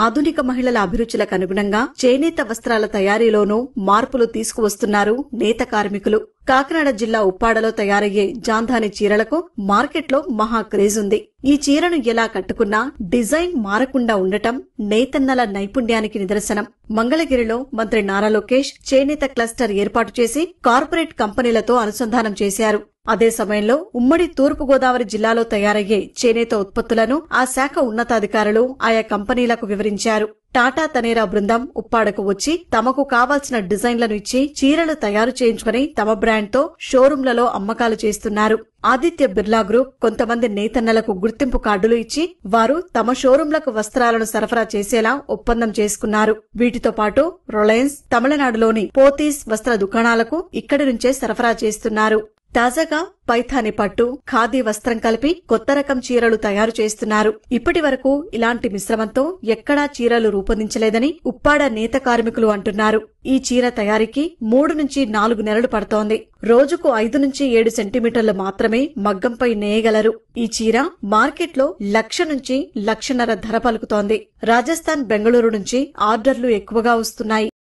ఆధునిక మహిళల అభిరుచులకు అనుగుణంగా చేనేత వస్త్రాల తయారీలోనూ మార్పులు తీసుకువస్తున్నారు నేత కార్మికులు. కాకినాడ జిల్లా ఉప్పాడలో తయారయ్యే జాంధాని చీరలకు మార్కెట్లో మహా క్రేజ్ ఉంది. ఈ చీరను ఎలా కట్టుకున్నా డిజైన్ మారకుండా ఉండటం నేతన్నల నైపుణ్యానికి నిదర్శనం. మంగళగిరిలో మంత్రి నారా లోకేష్ చేనేత క్లస్టర్ ఏర్పాటు చేసి కార్పొరేట్ కంపెనీలతో అనుసంధానం చేశారు. అదే సమయంలో ఉమ్మడి తూర్పుగోదావరి జిల్లాలో తయారయ్యే చేనేత ఉత్పత్తులను ఆ శాఖ ఉన్నతాధికారులు ఆయా కంపెనీలకు వివరించారు. టాటా తనేరా బృందం ఉప్పాడకు వచ్చి తమకు కావాల్సిన డిజైన్లను ఇచ్చి చీరలు తయారు చేయించుకుని తమ బ్రాండ్తో షోరూంలలో అమ్మకాలు చేస్తున్నారు. ఆదిత్య బిర్లా గ్రూప్ కొంతమంది నేతన్నలకు గుర్తింపు కార్డులు ఇచ్చి వారు తమ షోరూంలకు వస్త్రాలను సరఫరా చేసేలా ఒప్పందం చేసుకున్నారు. వీటితో పాటు రిలయన్స్, తమిళనాడులోని పోతీస్ వస్త్ర దుకాణాలకు ఇక్కడి నుంచే సరఫరా చేస్తున్నారు. తాజాగా పైథాని పట్టు, ఖాదీ వస్త్రం కలిపి కొత్త రకం చీరలు తయారు చేస్తున్నారు. ఇప్పటి వరకు ఇలాంటి మిశ్రమంతో ఎక్కడా చీరలు రూపొందించలేదని ఉప్పాడ నేత కార్మికులు అంటున్నారు. ఈ చీర తయారీకి 3 నుంచి 4 నెలలు పడుతోంది. రోజుకు 5 నుంచి 7 సెంటీమీటర్లు మాత్రమే మగ్గంపై నేయగలరు. ఈ చీర మార్కెట్లో 1,00,000 నుంచి 1,50,000 ధర పలుకుతోంది. రాజస్థాన్, బెంగళూరు నుంచి ఆర్డర్లు ఎక్కువగా వస్తున్నాయి.